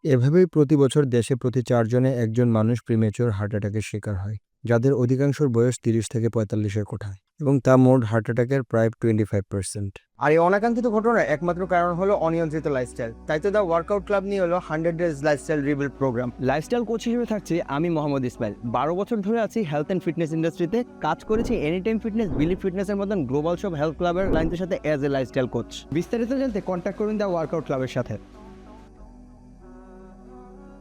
এভাবেই প্রতি বছর দেশে প্রতি ৪ জনে একজন মানুষ প্রিমেচিওর হার্ট অ্যাটাকের শিকার হয়, যাদের অধিকাংশের বয়স ৩০ থেকে ৪৫-এর কোঠায়, এবং তা মোট হার্ট অ্যাটাকের প্রায় 25%। আর এই অনাকাঙ্ক্ষিত ঘটনার একমাত্র কারণ হলো অনিয়ন্ত্রিত লাইফস্টাইল। তাই তো দ্য ওয়ার্কআউট ক্লাব নিয়ে হলো 100 days lifestyle rebuild programme. Lifestyle coach হিসেবে থাকছি আমি মোহাম্মদ ইসমাইল। ১২ বছর ধরে আছি হেলথ অ্যান্ড ফিটনেস ইন্ডাস্ট্রিতে। কাজ করেছি এনিটাইম ফিটনেস, বিলিভ ফিটনেসের মতন গ্লোবাল সব হেলথ ক্লাবের ক্লায়েন্টের সাথে অ্যাজ এ লাইফস্টাইল কোচ। বিস্তারিত জানতে কন্ট্যাক্ট করুন দ্য ওয়ার্কআউট ক্লাবের সাথে।